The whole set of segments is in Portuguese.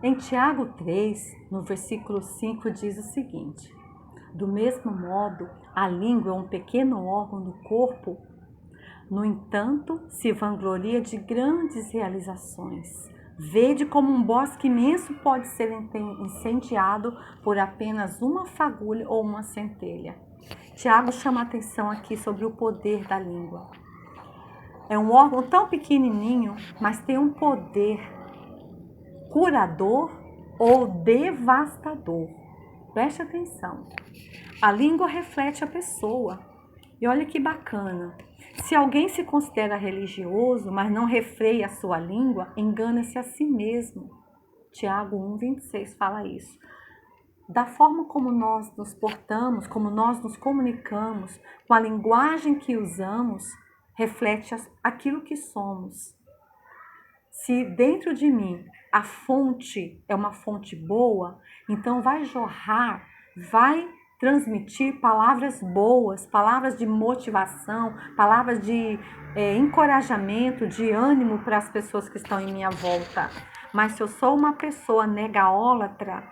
Em Tiago 3, no versículo 5, diz o seguinte: do mesmo modo, a língua é um pequeno órgão do corpo, no entanto, se vangloria de grandes realizações. Vede como um bosque imenso pode ser incendiado por apenas uma fagulha ou uma centelha. Tiago chama a atenção aqui sobre o poder da língua. É um órgão tão pequenininho, mas tem um poder curador ou devastador. Preste atenção. A língua reflete a pessoa. E olha que bacana. Se alguém se considera religioso, mas não refreia a sua língua, engana-se a si mesmo. Tiago 1,26 fala isso. Da forma como nós nos portamos, como nós nos comunicamos, com a linguagem que usamos, reflete aquilo que somos. Se dentro de mim a fonte é uma fonte boa, então vai jorrar, vai transmitir palavras boas, palavras de motivação, palavras de encorajamento, de ânimo para as pessoas que estão em minha volta. Mas se eu sou uma pessoa negaólatra,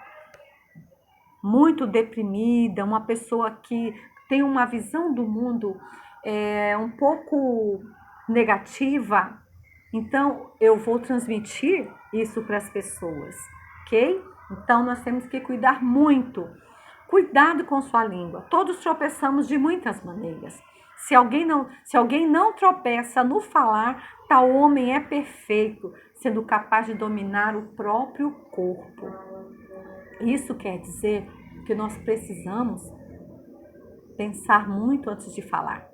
muito deprimida, uma pessoa que tem uma visão do mundo um pouco negativa, então eu vou transmitir isso para as pessoas, ok? Então nós temos que cuidar muito. Cuidado com sua língua. Todos tropeçamos de muitas maneiras. Se alguém não tropeça no falar, tal homem é perfeito, sendo capaz de dominar o próprio corpo. Isso quer dizer que nós precisamos pensar muito antes de falar.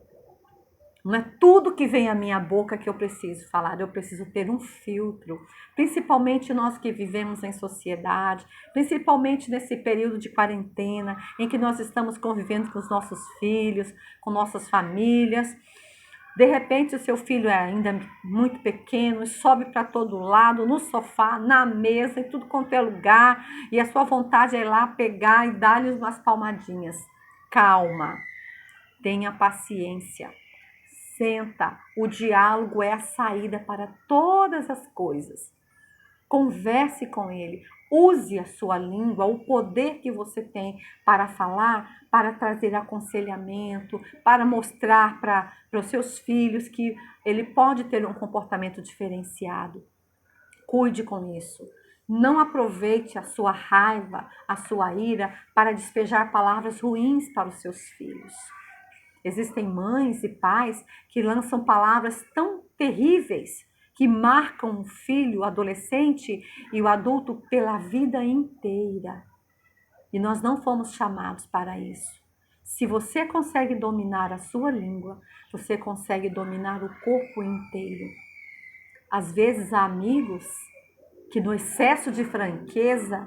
Não é tudo que vem à minha boca que eu preciso falar, eu preciso ter um filtro. Principalmente nós que vivemos em sociedade, principalmente nesse período de quarentena, em que nós estamos convivendo com os nossos filhos, com nossas famílias. De repente o seu filho é ainda muito pequeno e sobe para todo lado, no sofá, na mesa, em tudo quanto é lugar, e a sua vontade é ir lá pegar e dar-lhe umas palmadinhas. Calma, tenha paciência. Senta, o diálogo é a saída para todas as coisas. Converse com ele, use a sua língua, o poder que você tem para falar, para trazer aconselhamento, para mostrar para os seus filhos que ele pode ter um comportamento diferenciado. Cuide com isso. Não aproveite a sua raiva, a sua ira para despejar palavras ruins para os seus filhos. Existem mães e pais que lançam palavras tão terríveis que marcam o filho, o adolescente e o adulto pela vida inteira. E nós não fomos chamados para isso. Se você consegue dominar a sua língua, você consegue dominar o corpo inteiro. Às vezes há amigos que no excesso de franqueza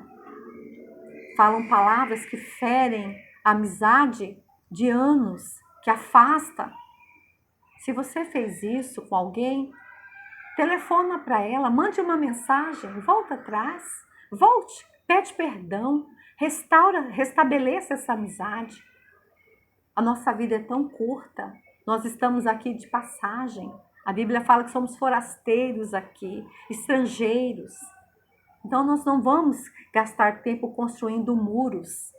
falam palavras que ferem a amizade de anos, que afasta. Se você fez isso com alguém, telefona para ela, mande uma mensagem, volta atrás, volte, pede perdão, restabeleça essa amizade. A nossa vida é tão curta, nós estamos aqui de passagem. A Bíblia fala que somos forasteiros aqui, estrangeiros. Então nós não vamos gastar tempo construindo muros,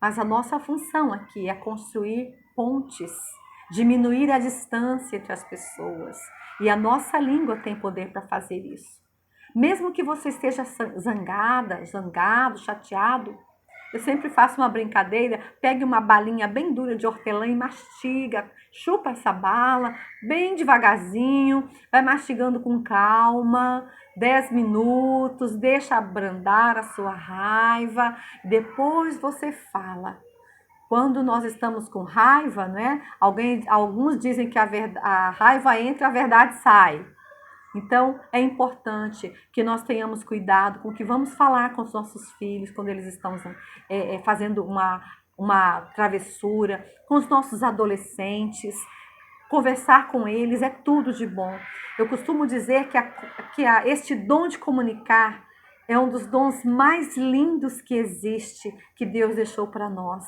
mas a nossa função aqui é construir pontes, diminuir a distância entre as pessoas. E a nossa língua tem poder para fazer isso. Mesmo que você esteja zangada, zangado, chateado, eu sempre faço uma brincadeira, pegue uma balinha bem dura de hortelã e mastiga, chupa essa bala bem devagarzinho, vai mastigando com calma, 10 minutos, deixa abrandar a sua raiva, depois você fala. Quando nós estamos com raiva, né? Alguns dizem que a raiva entra, a verdade sai. Então, é importante que nós tenhamos cuidado com o que vamos falar com os nossos filhos quando eles estão fazendo uma travessura, com os nossos adolescentes. Conversar com eles é tudo de bom. Eu costumo dizer que este dom de comunicar é um dos dons mais lindos que existe, que Deus deixou para nós.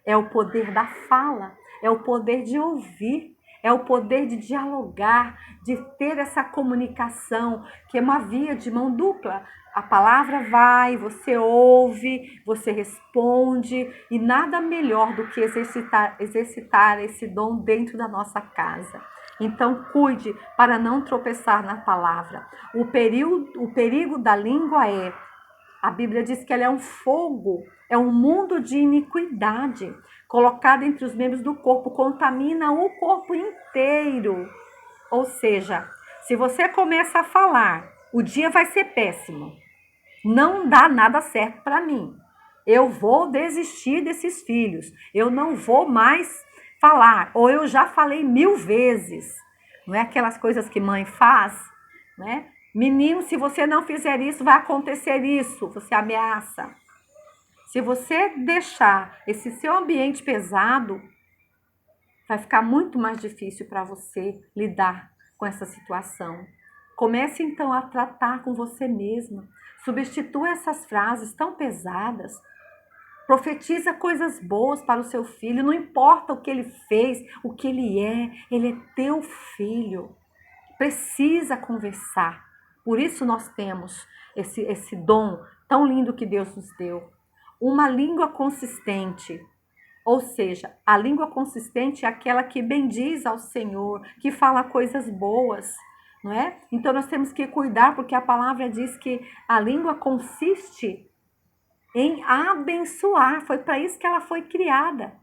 É o poder da fala, é o poder de ouvir, É o poder de dialogar, de ter essa comunicação, que é uma via de mão dupla. A palavra vai, você ouve, você responde, e nada melhor do que exercitar esse dom dentro da nossa casa. Então, cuide para não tropeçar na palavra. O perigo da língua a Bíblia diz que ela é um fogo, é um mundo de iniquidade, colocado entre os membros do corpo, contamina o corpo inteiro. Ou seja, se você começa a falar, o dia vai ser péssimo. Não dá nada certo para mim. Eu vou desistir desses filhos. Eu não vou mais falar. Ou eu já falei 1000 vezes. Não é aquelas coisas que mãe faz, né? Menino, se você não fizer isso, vai acontecer isso. Você ameaça. Se você deixar esse seu ambiente pesado, vai ficar muito mais difícil para você lidar com essa situação. Comece então a tratar com você mesma. Substitua essas frases tão pesadas. Profetiza coisas boas para o seu filho. Não importa o que ele fez, o que ele é teu filho. Precisa conversar. Por isso nós temos esse dom tão lindo que Deus nos deu. Uma língua consistente. Ou seja, a língua consistente é aquela que bendiz ao Senhor, que fala coisas boas, não é? Então nós temos que cuidar, porque a palavra diz que a língua consiste em abençoar. Foi para isso que ela foi criada.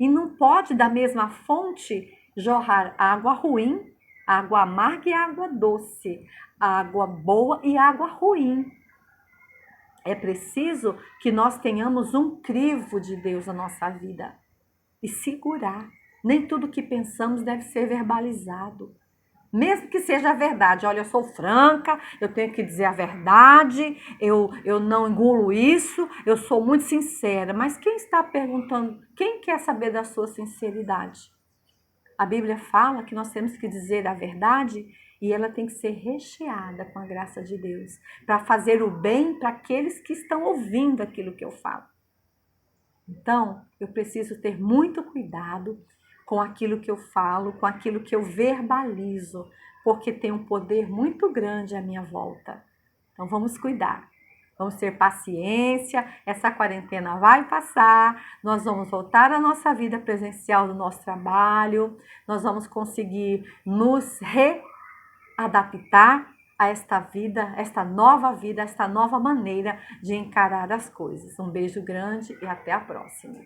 E não pode da mesma fonte jorrar água ruim, água amarga e água doce, água boa e água ruim. É preciso que nós tenhamos um crivo de Deus na nossa vida e segurar. Nem tudo que pensamos deve ser verbalizado. Mesmo que seja verdade. Olha, eu sou franca, eu tenho que dizer a verdade, eu não engulo isso, eu sou muito sincera. Mas quem está perguntando, quem quer saber da sua sinceridade? A Bíblia fala que nós temos que dizer a verdade e ela tem que ser recheada com a graça de Deus, para fazer o bem para aqueles que estão ouvindo aquilo que eu falo. Então, eu preciso ter muito cuidado com aquilo que eu falo, com aquilo que eu verbalizo, porque tem um poder muito grande à minha volta. Então, vamos cuidar. Vamos ter paciência, essa quarentena vai passar, nós vamos voltar à nossa vida presencial do nosso trabalho, nós vamos conseguir nos readaptar a esta vida, esta nova maneira de encarar as coisas. Um beijo grande e até a próxima.